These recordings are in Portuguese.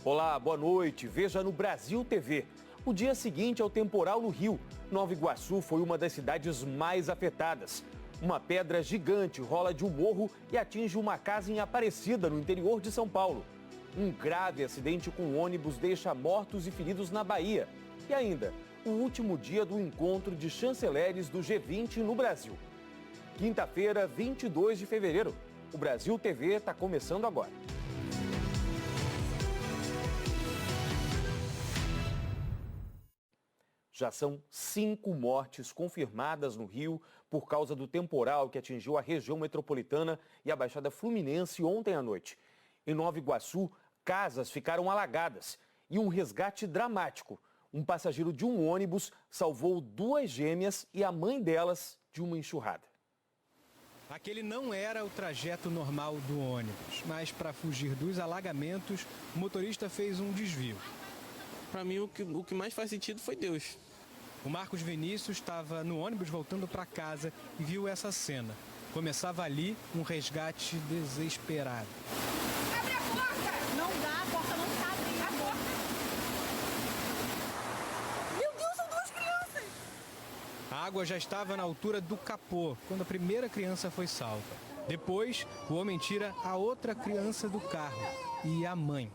Olá, boa noite. Veja no Brasil TV. O dia seguinte ao temporal no Rio, Nova Iguaçu foi uma das cidades mais afetadas. Uma pedra gigante rola de um morro e atinge uma casa em Aparecida, no interior de São Paulo. Um grave acidente com ônibus deixa mortos e feridos na Bahia. E ainda, o último dia do encontro de chanceleres do G20 no Brasil. Quinta-feira, 22 de fevereiro. O Brasil TV está começando agora. Já são 5 mortes confirmadas no Rio por causa do temporal que atingiu a região metropolitana e a Baixada Fluminense ontem à noite. Em Nova Iguaçu, casas ficaram alagadas e um resgate dramático. Um passageiro de um ônibus salvou 2 gêmeas e a mãe delas de uma enxurrada. Aquele não era o trajeto normal do ônibus, mas para fugir dos alagamentos, o motorista fez um desvio. Para mim, o que mais faz sentido foi Deus. O Marcos Vinícius estava no ônibus voltando para casa e viu essa cena. Começava ali um resgate desesperado. Abre a porta! Não dá, a porta não está abrindo. A porta! Meu Deus, são 2 crianças! A água já estava na altura do capô, quando a primeira criança foi salva. Depois, o homem tira a outra criança do carro e a mãe.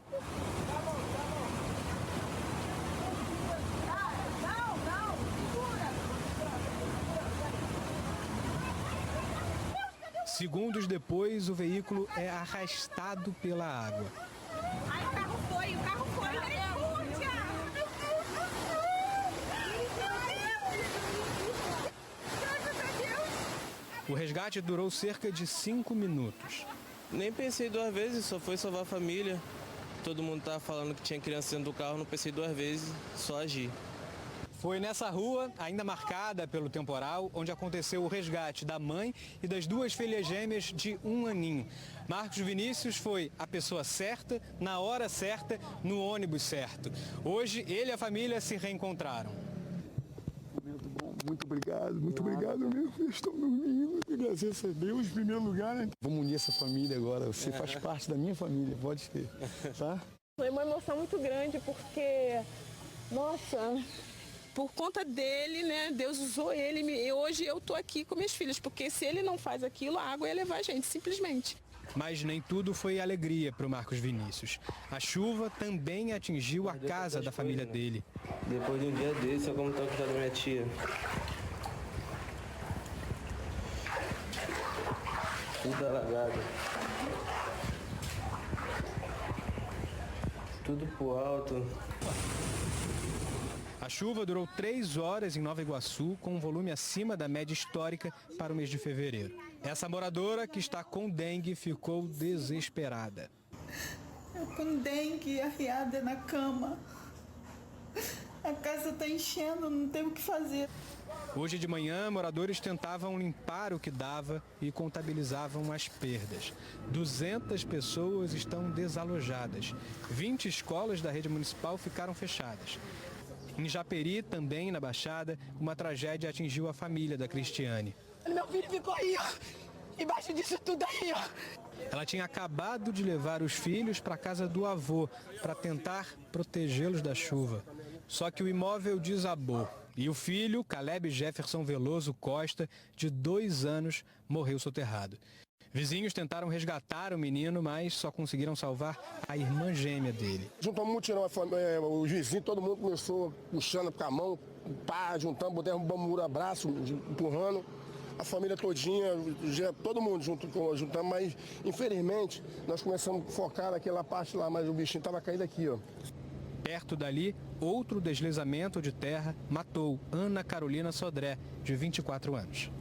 Segundos depois, o veículo é arrastado pela água. Ai, o carro foi! O resgate durou cerca de 5 minutos. Nem pensei 2 vezes, só foi salvar a família. Todo mundo estava falando que tinha criança dentro do carro, não pensei 2 vezes, só agi. Foi nessa rua, ainda marcada pelo temporal, onde aconteceu o resgate da mãe e das 2 filhas gêmeas de 1 aninho. Marcos Vinícius foi a pessoa certa, na hora certa, no ônibus certo. Hoje, ele e a família se reencontraram. Muito bom, muito obrigado mesmo. Eu estou dormindo, graças a Deus, em primeiro lugar, né? Vamos unir essa família agora, você faz parte da minha família, pode ser, tá? Foi uma emoção muito grande porque, nossa, Por conta dele, né? Deus usou ele e hoje eu tô aqui com minhas filhas, porque se ele não faz aquilo, a água ia levar a gente, simplesmente. Mas nem tudo foi alegria para o Marcos Vinícius. A chuva também atingiu a casa da família dele. Depois de um dia desse, eu como estou aqui da minha tia. Tudo alagado. Tudo pro alto. A chuva durou 3 horas em Nova Iguaçu, com um volume acima da média histórica para o mês de fevereiro. Essa moradora, que está com dengue, ficou desesperada. Eu com dengue, arriada na cama. A casa está enchendo, não tem o que fazer. Hoje de manhã, moradores tentavam limpar o que dava e contabilizavam as perdas. 200 pessoas estão desalojadas. 20 escolas da rede municipal ficaram fechadas. Em Japeri, também na Baixada, uma tragédia atingiu a família da Cristiane. Meu filho ficou aí, ó, embaixo disso tudo aí, ó. Ela tinha acabado de levar os filhos para a casa do avô para tentar protegê-los da chuva. Só que o imóvel desabou e o filho, Caleb Jefferson Veloso Costa, de 2 anos, morreu soterrado. Vizinhos tentaram resgatar o menino, mas só conseguiram salvar a irmã gêmea dele. Juntou um mutirão, os vizinhos, todo mundo começou puxando com a mão, pá, juntando, botando um bambu abraço, empurrando. A família todinha, todo mundo juntando, mas infelizmente nós começamos a focar naquela parte lá, mas o bichinho estava caído aqui, ó. Perto dali, outro deslizamento de terra matou Ana Carolina Sodré, de 24 anos.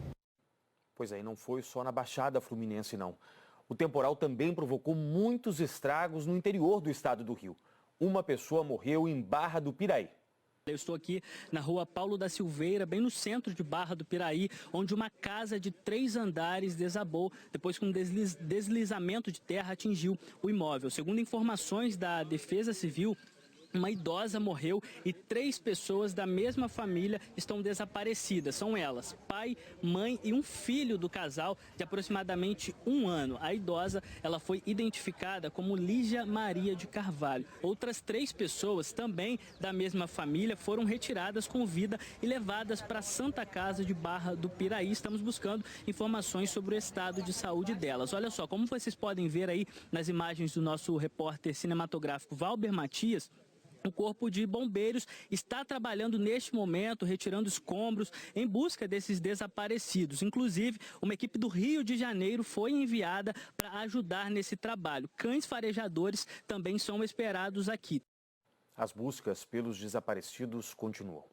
Pois é, e não foi só na Baixada Fluminense, não. O temporal também provocou muitos estragos no interior do estado do Rio. Uma pessoa morreu em Barra do Piraí. Eu estou aqui na rua Paulo da Silveira, bem no centro de Barra do Piraí, onde uma casa de 3 andares desabou depois que um deslizamento de terra atingiu o imóvel. Segundo informações da Defesa Civil, Uma idosa morreu e 3 pessoas da mesma família estão desaparecidas. São elas, pai, mãe e um filho do casal de aproximadamente 1 ano. A idosa, ela foi identificada como Lígia Maria de Carvalho. Outras 3 pessoas, também da mesma família, foram retiradas com vida e levadas para a Santa Casa de Barra do Piraí. Estamos buscando informações sobre o estado de saúde delas. Olha só, como vocês podem ver aí nas imagens do nosso repórter cinematográfico Valber Matias, o Corpo de Bombeiros está trabalhando neste momento, retirando escombros em busca desses desaparecidos. Inclusive, uma equipe do Rio de Janeiro foi enviada para ajudar nesse trabalho. Cães farejadores também são esperados aqui. As buscas pelos desaparecidos continuam.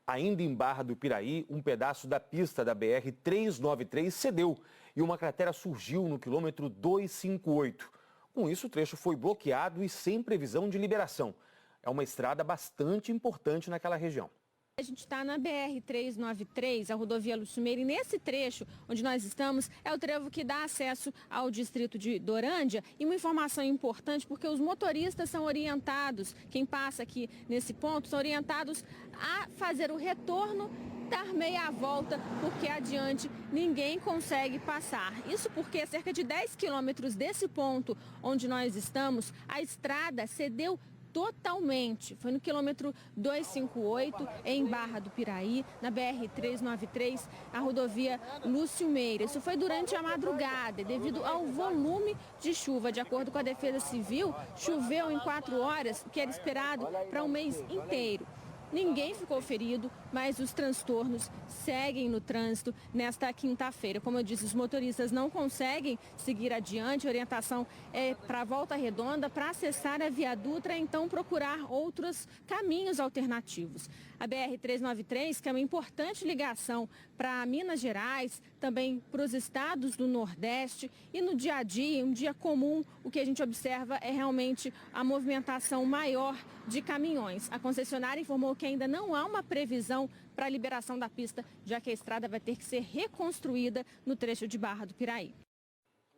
Ainda em Barra do Piraí, um pedaço da pista da BR-393 cedeu e uma cratera surgiu no quilômetro 258. Com isso, o trecho foi bloqueado e sem previsão de liberação. É uma estrada bastante importante naquela região. A gente está na BR-393, a rodovia Lúcio Meira, e nesse trecho onde nós estamos é o trevo que dá acesso ao distrito de Dorândia. E uma informação importante, porque os motoristas são orientados, quem passa aqui nesse ponto, são orientados a fazer o retorno, dar meia volta, porque adiante ninguém consegue passar. Isso porque cerca de 10 quilômetros desse ponto onde nós estamos, a estrada cedeu totalmente. Foi no quilômetro 258, em Barra do Piraí, na BR-393, a rodovia Lúcio Meira. Isso foi durante a madrugada, devido ao volume de chuva. De acordo com a Defesa Civil, choveu em 4 horas, o que era esperado para um mês inteiro. Ninguém ficou ferido, mas os transtornos seguem no trânsito nesta quinta-feira. Como eu disse, os motoristas não conseguem seguir adiante. A orientação é para a Volta Redonda, para acessar a Via Dutra, então procurar outros caminhos alternativos. A BR-393, que é uma importante ligação para Minas Gerais, também para os estados do Nordeste, e no dia a dia, um dia comum, o que a gente observa é realmente a movimentação maior de caminhões. A concessionária informou que ainda não há uma previsão para a liberação da pista, já que a estrada vai ter que ser reconstruída no trecho de Barra do Piraí.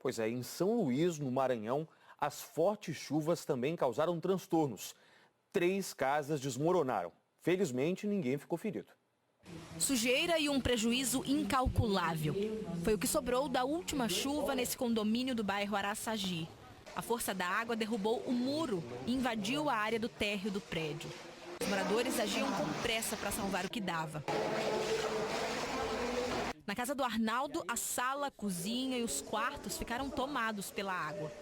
Pois é, em São Luís, no Maranhão, as fortes chuvas também causaram transtornos. 3 casas desmoronaram. Felizmente, ninguém ficou ferido. Sujeira e um prejuízo incalculável. Foi o que sobrou da última chuva nesse condomínio do bairro Araçagi. A força da água derrubou o muro e invadiu a área do térreo do prédio. Os moradores agiam com pressa para salvar o que dava. Na casa do Arnaldo, a sala, a cozinha e os quartos ficaram tomados pela água.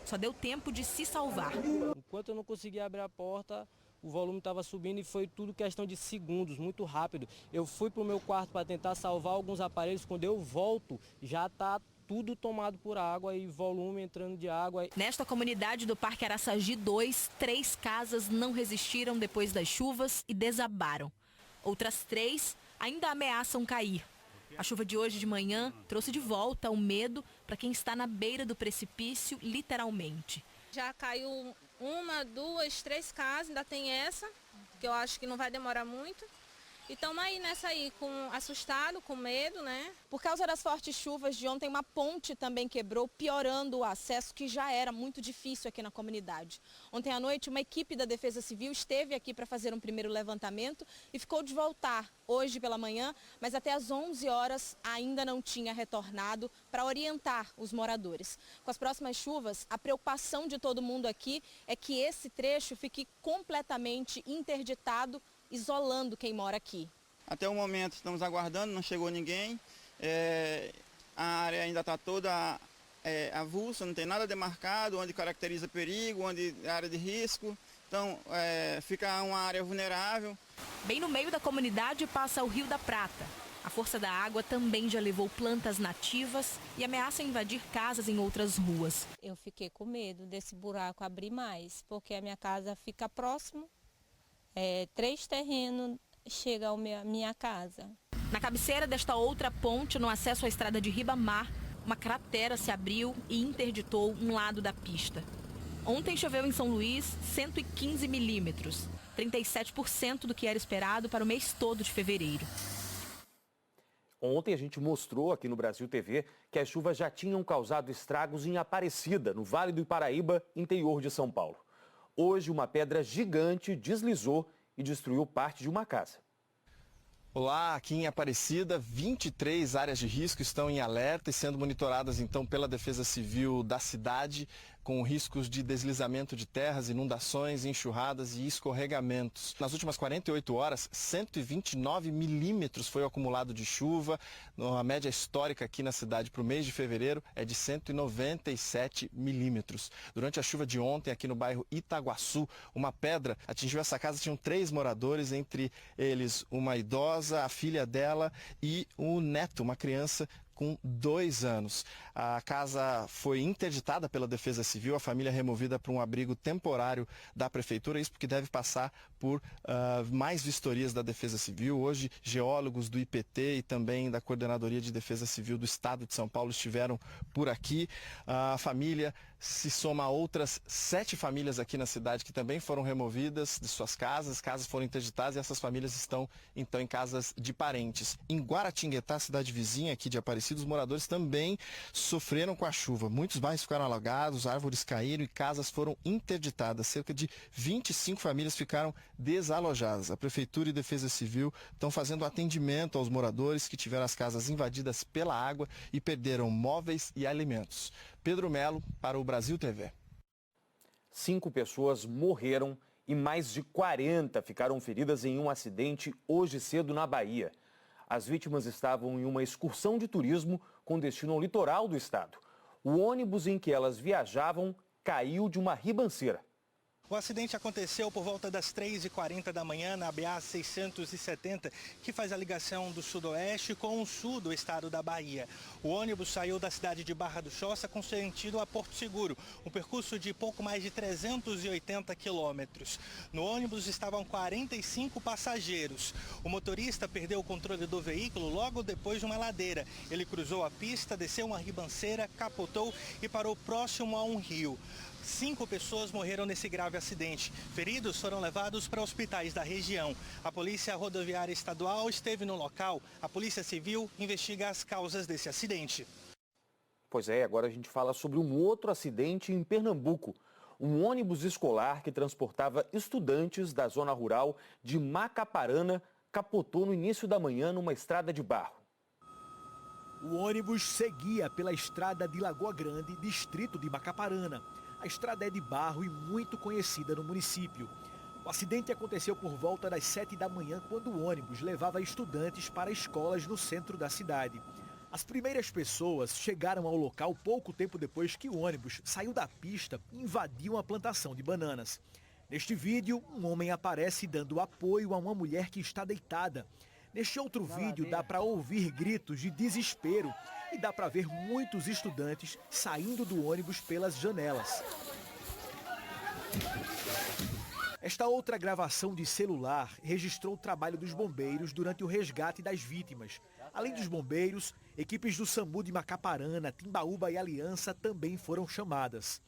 Só deu tempo de se salvar. Enquanto eu não conseguia abrir a porta, o volume estava subindo e foi tudo questão de segundos, muito rápido. Eu fui para o meu quarto para tentar salvar alguns aparelhos. Quando eu volto, já está tudo tomado por água e volume entrando de água. Nesta comunidade do Parque Araçagi 2, 3 casas não resistiram depois das chuvas e desabaram. Outras 3 ainda ameaçam cair. A chuva de hoje de manhã trouxe de volta o medo para quem está na beira do precipício, literalmente. Já caiu 1, 2, 3 casas, ainda tem essa, que eu acho que não vai demorar muito. E estamos aí nessa aí, assustado, com medo, né? Por causa das fortes chuvas de ontem, uma ponte também quebrou, piorando o acesso, que já era muito difícil aqui na comunidade. Ontem à noite, uma equipe da Defesa Civil esteve aqui para fazer um primeiro levantamento e ficou de voltar hoje pela manhã, mas até às 11 horas ainda não tinha retornado para orientar os moradores. Com as próximas chuvas, a preocupação de todo mundo aqui é que esse trecho fique completamente interditado, isolando quem mora aqui. Até o momento estamos aguardando, não chegou ninguém. A área ainda está toda avulsa, não tem nada demarcado, onde caracteriza perigo, onde é área de risco. Então fica uma área vulnerável. Bem no meio da comunidade passa o Rio da Prata. A força da água também já levou plantas nativas e ameaça invadir casas em outras ruas. Eu fiquei com medo desse buraco abrir mais, porque a minha casa fica próximo. 3 terrenos chegam à minha casa. Na cabeceira desta outra ponte, no acesso à estrada de Ribamar, uma cratera se abriu e interditou um lado da pista. Ontem choveu em São Luís 115 milímetros, 37% do que era esperado para o mês todo de fevereiro. Ontem a gente mostrou aqui no Brasil TV que as chuvas já tinham causado estragos em Aparecida, no Vale do Paraíba, interior de São Paulo. Hoje, uma pedra gigante deslizou e destruiu parte de uma casa. Olá, aqui em Aparecida, 23 áreas de risco estão em alerta e sendo monitoradas então pela Defesa Civil da cidade, com riscos de deslizamento de terras, inundações, enxurradas e escorregamentos. Nas últimas 48 horas, 129 milímetros foi o acumulado de chuva. A média histórica aqui na cidade para o mês de fevereiro é de 197 milímetros. Durante a chuva de ontem, aqui no bairro Itaguaçu, uma pedra atingiu essa casa. Tinham 3 moradores, entre eles uma idosa, a filha dela e o neto, uma criança com 2 anos. A casa foi interditada pela Defesa Civil, a família removida para um abrigo temporário da Prefeitura, isso porque deve passar por mais vistorias da Defesa Civil. Hoje, geólogos do IPT e também da Coordenadoria de Defesa Civil do Estado de São Paulo estiveram por aqui. A família se soma a outras 7 famílias aqui na cidade que também foram removidas de suas casas, casas foram interditadas e essas famílias estão então em casas de parentes. Em Guaratinguetá, cidade vizinha aqui de Aparecida, os moradores também sofreram com a chuva. Muitos bairros ficaram alagados, árvores caíram e casas foram interditadas. Cerca de 25 famílias ficaram desalojadas. A Prefeitura e Defesa Civil estão fazendo atendimento aos moradores que tiveram as casas invadidas pela água e perderam móveis e alimentos. Pedro Melo, para o Brasil TV. 5 pessoas morreram e mais de 40 ficaram feridas em um acidente hoje cedo na Bahia. As vítimas estavam em uma excursão de turismo com destino ao litoral do estado. O ônibus em que elas viajavam caiu de uma ribanceira. O acidente aconteceu por volta das 3h40 da manhã na BA-670, que faz a ligação do sudoeste com o sul do estado da Bahia. O ônibus saiu da cidade de Barra do Choça com sentido a Porto Seguro, um percurso de pouco mais de 380 quilômetros. No ônibus estavam 45 passageiros. O motorista perdeu o controle do veículo logo depois de uma ladeira. Ele cruzou a pista, desceu uma ribanceira, capotou e parou próximo a um rio. 5 pessoas morreram nesse grave acidente. Feridos foram levados para hospitais da região. A Polícia Rodoviária Estadual esteve no local. A Polícia Civil investiga as causas desse acidente. Pois é, agora a gente fala sobre um outro acidente em Pernambuco. Um ônibus escolar que transportava estudantes da zona rural de Macaparana capotou no início da manhã numa estrada de barro. O ônibus seguia pela estrada de Lagoa Grande, distrito de Macaparana. A estrada é de barro e muito conhecida no município. O acidente aconteceu por volta das 7 da manhã, quando o ônibus levava estudantes para escolas no centro da cidade. As primeiras pessoas chegaram ao local pouco tempo depois que o ônibus saiu da pista e invadiu uma plantação de bananas. Neste vídeo, um homem aparece dando apoio a uma mulher que está deitada. Neste outro vídeo dá para ouvir gritos de desespero e dá para ver muitos estudantes saindo do ônibus pelas janelas. Esta outra gravação de celular registrou o trabalho dos bombeiros durante o resgate das vítimas. Além dos bombeiros, equipes do SAMU de Macaparana, Timbaúba e Aliança também foram chamadas.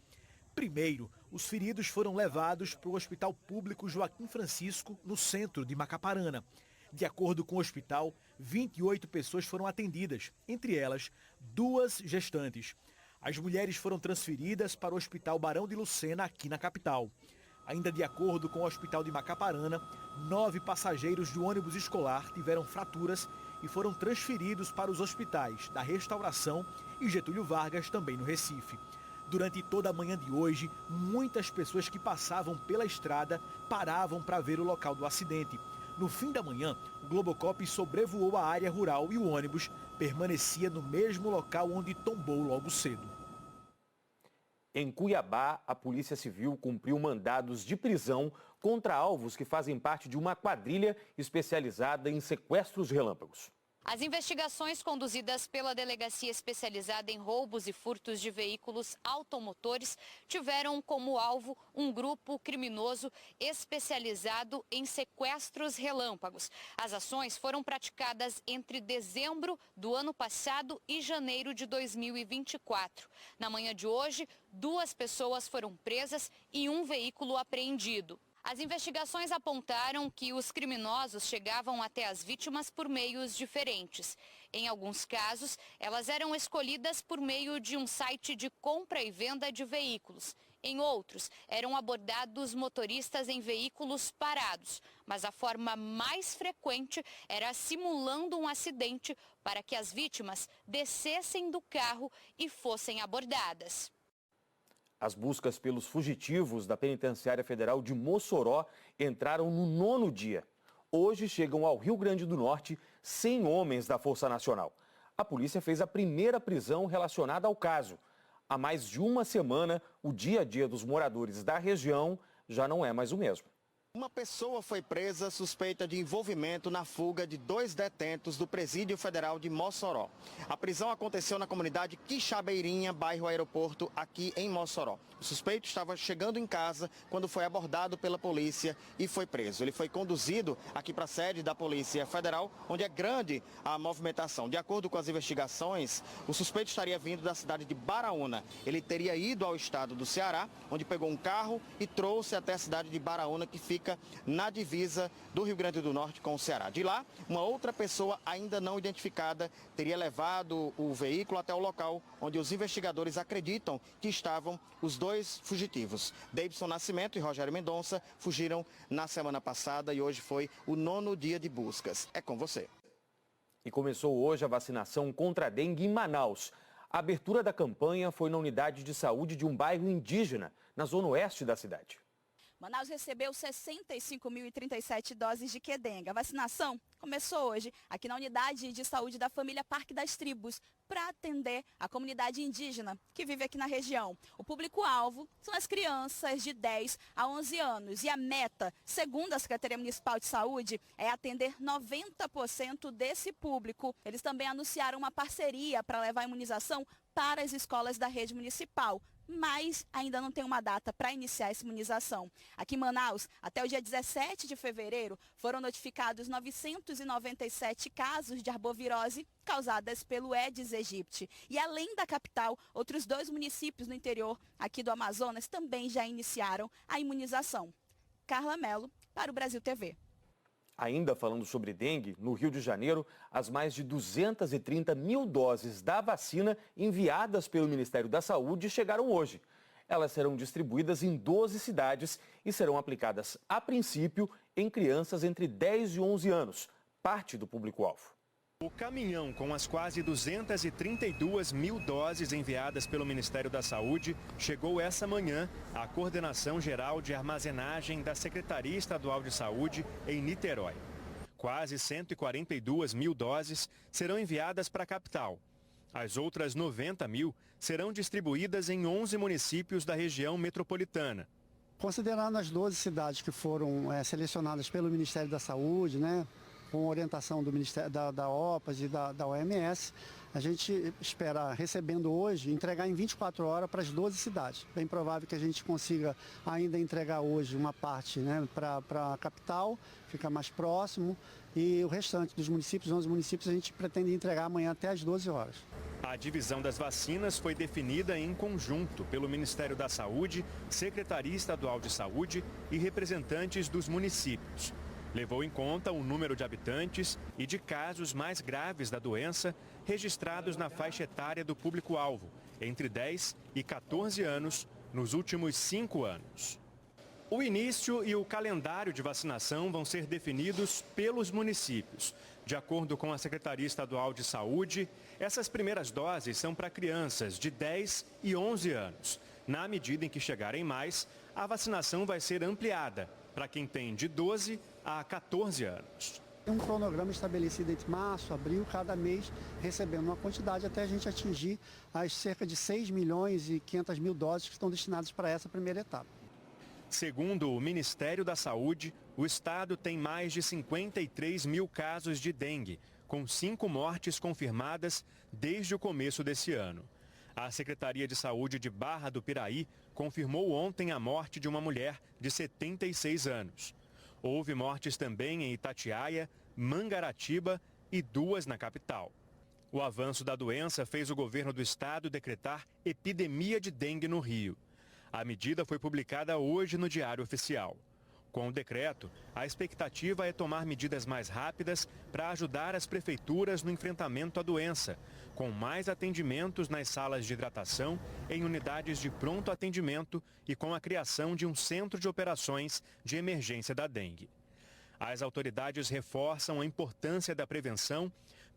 Primeiro, os feridos foram levados para o Hospital Público Joaquim Francisco, no centro de Macaparana. De acordo com o hospital, 28 pessoas foram atendidas, entre elas 2 gestantes. As mulheres foram transferidas para o Hospital Barão de Lucena, aqui na capital. Ainda de acordo com o Hospital de Macaparana, 9 passageiros do ônibus escolar tiveram fraturas e foram transferidos para os hospitais da Restauração e Getúlio Vargas, também no Recife. Durante toda a manhã de hoje, muitas pessoas que passavam pela estrada paravam para ver o local do acidente. No fim da manhã, o Globocop sobrevoou a área rural e o ônibus permanecia no mesmo local onde tombou logo cedo. Em Cuiabá, a Polícia Civil cumpriu mandados de prisão contra alvos que fazem parte de uma quadrilha especializada em sequestros relâmpagos. As investigações conduzidas pela Delegacia Especializada em Roubos e Furtos de Veículos Automotores tiveram como alvo um grupo criminoso especializado em sequestros relâmpagos. As ações foram praticadas entre dezembro do ano passado e janeiro de 2024. Na manhã de hoje, 2 pessoas foram presas e um veículo apreendido. As investigações apontaram que os criminosos chegavam até as vítimas por meios diferentes. Em alguns casos, elas eram escolhidas por meio de um site de compra e venda de veículos. Em outros, eram abordados motoristas em veículos parados, mas a forma mais frequente era simulando um acidente para que as vítimas descessem do carro e fossem abordadas. As buscas pelos fugitivos da Penitenciária Federal de Mossoró entraram no 9º dia. Hoje chegam ao Rio Grande do Norte 100 homens da Força Nacional. A polícia fez a primeira prisão relacionada ao caso. Há mais de uma semana, o dia a dia dos moradores da região já não é mais o mesmo. Uma pessoa foi presa suspeita de envolvimento na fuga de 2 detentos do Presídio Federal de Mossoró. A prisão aconteceu na comunidade Quixabeirinha, bairro Aeroporto, aqui em Mossoró. O suspeito estava chegando em casa quando foi abordado pela polícia e foi preso. Ele foi conduzido aqui para a sede da Polícia Federal, onde é grande a movimentação. De acordo com as investigações, o suspeito estaria vindo da cidade de Baraúna. Ele teria ido ao estado do Ceará, onde pegou um carro e trouxe até a cidade de Baraúna, que fica na divisa do Rio Grande do Norte com o Ceará. De lá, uma outra pessoa ainda não identificada teria levado o veículo até o local onde os investigadores acreditam que estavam os 2 fugitivos. Davidson Nascimento e Rogério Mendonça fugiram na semana passada e hoje foi o 9º dia de buscas. É com você. E começou hoje a vacinação contra a dengue em Manaus. A abertura da campanha foi na unidade de saúde de um bairro indígena, na zona oeste da cidade. Manaus recebeu 65.037 doses de Qdenga. A vacinação começou hoje aqui na unidade de saúde da família Parque das Tribos, para atender a comunidade indígena que vive aqui na região. O público-alvo são as crianças de 10 a 11 anos e a meta, segundo a Secretaria Municipal de Saúde, é atender 90% desse público. Eles também anunciaram uma parceria para levar a imunização para as escolas da rede municipal, mas ainda não tem uma data para iniciar essa imunização. Aqui em Manaus, até o dia 17 de fevereiro, foram notificados 997 casos de arbovirose causadas pelo Aedes aegypti. E além da capital, outros 2 municípios no interior aqui do Amazonas também já iniciaram a imunização. Carla Mello, para o Brasil TV. Ainda falando sobre dengue, no Rio de Janeiro, as mais de 230 mil doses da vacina enviadas pelo Ministério da Saúde chegaram hoje. Elas serão distribuídas em 12 cidades e serão aplicadas, a princípio, em crianças entre 10 e 11 anos, parte do público-alvo. O caminhão com as quase 232 mil doses enviadas pelo Ministério da Saúde chegou essa manhã à Coordenação Geral de Armazenagem da Secretaria Estadual de Saúde em Niterói. Quase 142 mil doses serão enviadas para a capital. As outras 90 mil serão distribuídas em 11 municípios da região metropolitana. Considerando as 12 cidades que foram selecionadas pelo Ministério da Saúde, com orientação do Ministério da OPAS e da OMS, a gente espera, recebendo hoje, entregar em 24 horas para as 12 cidades. Bem provável que a gente consiga ainda entregar hoje uma parte para a capital, fica mais próximo, e o restante dos municípios, 11 municípios, a gente pretende entregar amanhã até às 12 horas. A divisão das vacinas foi definida em conjunto pelo Ministério da Saúde, Secretaria Estadual de Saúde e representantes dos municípios. Levou em conta o número de habitantes e de casos mais graves da doença registrados na faixa etária do público-alvo, entre 10 e 14 anos, nos últimos 5 anos. O início e o calendário de vacinação vão ser definidos pelos municípios. De acordo com a Secretaria Estadual de Saúde, essas primeiras doses são para crianças de 10 e 11 anos. Na medida em que chegarem mais, a vacinação vai ser ampliada para quem tem de 12 a 14 anos. Um cronograma estabelecido entre março, abril, cada mês recebendo uma quantidade até a gente atingir as cerca de 6 milhões e 500 mil doses que estão destinadas para essa primeira etapa. Segundo o Ministério da Saúde, o estado tem mais de 53 mil casos de dengue, com 5 mortes confirmadas desde o começo desse ano. A Secretaria de Saúde de Barra do Piraí confirmou ontem a morte de uma mulher de 76 anos. Houve mortes também em Itatiaia, Mangaratiba e 2 na capital. O avanço da doença fez o governo do estado decretar epidemia de dengue no Rio. A medida foi publicada hoje no Diário Oficial. Com o decreto, a expectativa é tomar medidas mais rápidas para ajudar as prefeituras no enfrentamento à doença, com mais atendimentos nas salas de hidratação, em unidades de pronto atendimento e com a criação de um centro de operações de emergência da dengue. As autoridades reforçam a importância da prevenção,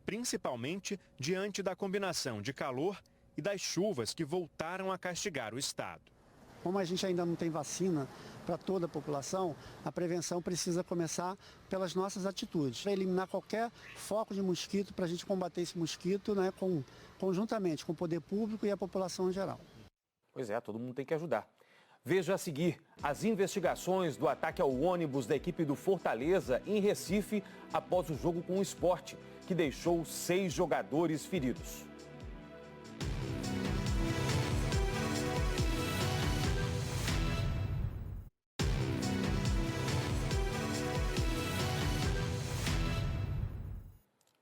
principalmente diante da combinação de calor e das chuvas que voltaram a castigar o estado. Como a gente ainda não tem vacina para toda a população, a prevenção precisa começar pelas nossas atitudes. Para eliminar qualquer foco de mosquito, para a gente combater esse mosquito, né, conjuntamente com o poder público e a população em geral. Pois é, todo mundo tem que ajudar. Veja a seguir as investigações do ataque ao ônibus da equipe do Fortaleza em Recife após o jogo com o Sport, que deixou 6 jogadores feridos.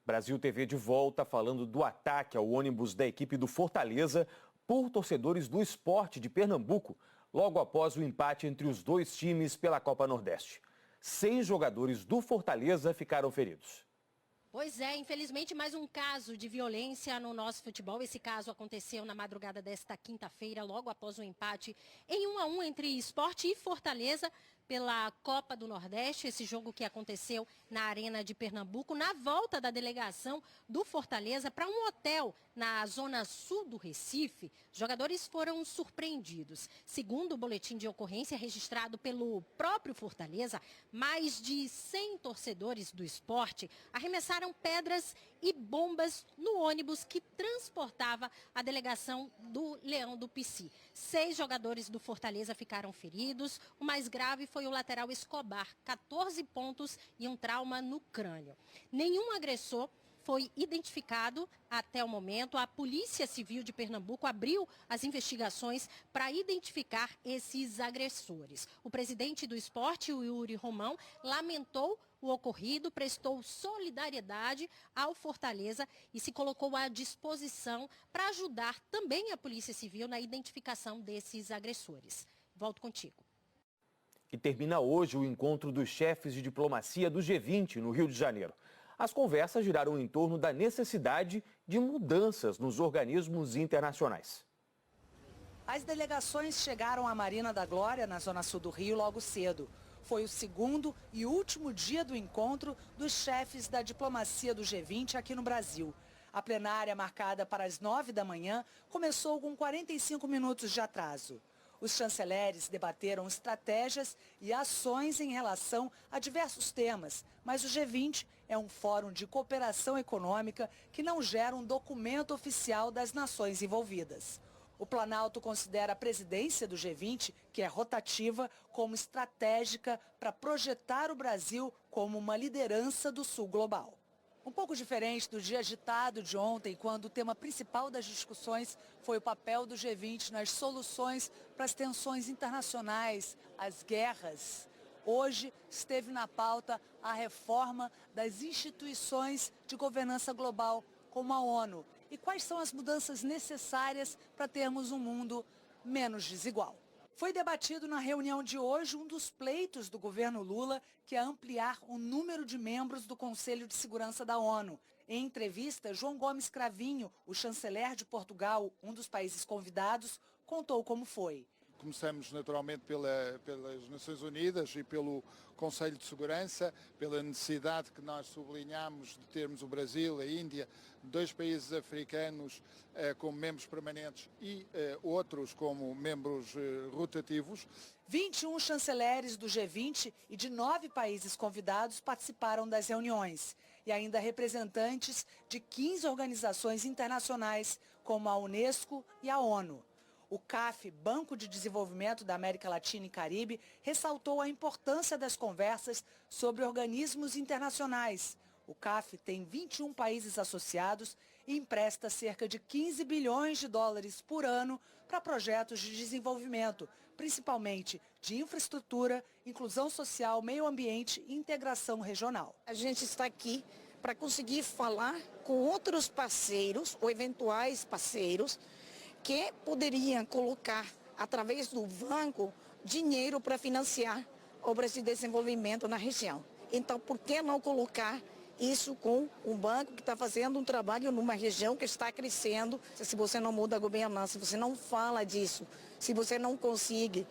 Brasil TV de volta falando do ataque ao ônibus da equipe do Fortaleza por torcedores do Sport de Pernambuco, logo após o empate entre os dois times pela Copa Nordeste. 6 jogadores do Fortaleza ficaram feridos. Pois é, infelizmente mais um caso de violência no nosso futebol. Esse caso aconteceu na madrugada desta quinta-feira, logo após o empate em 1-1 entre Sport e Fortaleza pela Copa do Nordeste, esse jogo que aconteceu na Arena de Pernambuco, na volta da delegação do Fortaleza para um hotel na zona sul do Recife. Os jogadores foram surpreendidos. Segundo o boletim de ocorrência registrado pelo próprio Fortaleza, mais de 100 torcedores do Sport arremessaram pedras e bombas no ônibus que transportava a delegação do Leão do Pici. 6 jogadores do Fortaleza ficaram feridos. O mais grave foi o lateral Escobar, 14 pontos e um trauma no crânio. Nenhum agressor foi identificado até o momento. A Polícia Civil de Pernambuco abriu as investigações para identificar esses agressores. O presidente do Sport, o Yuri Romão, lamentou o ocorrido, prestou solidariedade ao Fortaleza e se colocou à disposição para ajudar também a Polícia Civil na identificação desses agressores. Volto contigo. E termina hoje o encontro dos chefes de diplomacia do G20 no Rio de Janeiro. As conversas giraram em torno da necessidade de mudanças nos organismos internacionais. As delegações chegaram à Marina da Glória, na zona sul do Rio, logo cedo. Foi o segundo e último dia do encontro dos chefes da diplomacia do G20 aqui no Brasil. A plenária, marcada para as 9 da manhã, começou com 45 minutos de atraso. Os chanceleres debateram estratégias e ações em relação a diversos temas, mas o G20 é um fórum de cooperação econômica que não gera um documento oficial das nações envolvidas. O Planalto considera a presidência do G20, que é rotativa, como estratégica para projetar o Brasil como uma liderança do Sul global. Um pouco diferente do dia agitado de ontem, quando o tema principal das discussões foi o papel do G20 nas soluções para as tensões internacionais, as guerras. Hoje esteve na pauta a reforma das instituições de governança global, como a ONU. E quais são as mudanças necessárias para termos um mundo menos desigual? Foi debatido na reunião de hoje um dos pleitos do governo Lula, que é ampliar o número de membros do Conselho de Segurança da ONU. Em entrevista, João Gomes Cravinho, o chanceler de Portugal, um dos países convidados, contou como foi. Começamos naturalmente pelas Nações Unidas e pelo Conselho de Segurança, pela necessidade que nós sublinhamos de termos o Brasil, a Índia, 2 países africanos como membros permanentes e outros como membros rotativos. 21 chanceleres do G20 e de 9 países convidados participaram das reuniões. E ainda representantes de 15 organizações internacionais, como a Unesco e a ONU. O CAF, Banco de Desenvolvimento da América Latina e Caribe, ressaltou a importância das conversas sobre organismos internacionais. O CAF tem 21 países associados e empresta cerca de 15 bilhões de dólares por ano para projetos de desenvolvimento, principalmente de infraestrutura, inclusão social, meio ambiente e integração regional. A gente está aqui para conseguir falar com outros parceiros ou eventuais parceiros que poderiam colocar, através do banco, dinheiro para financiar obras de desenvolvimento na região. Então, por que não colocar isso com um banco que está fazendo um trabalho numa região que está crescendo? Se você não muda a governança, se você não fala disso, se você não consegue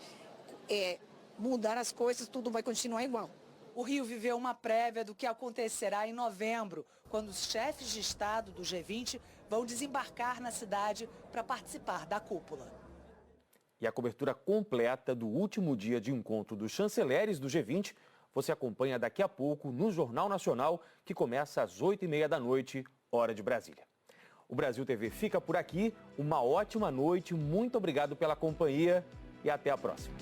mudar as coisas, tudo vai continuar igual. O Rio viveu uma prévia do que acontecerá em novembro, quando os chefes de Estado do G20 vão desembarcar na cidade para participar da cúpula. E a cobertura completa do último dia de encontro dos chanceleres do G20 você acompanha daqui a pouco no Jornal Nacional, que começa às 8h30 da noite, hora de Brasília. O Brasil TV fica por aqui. Uma ótima noite, muito obrigado pela companhia e até a próxima.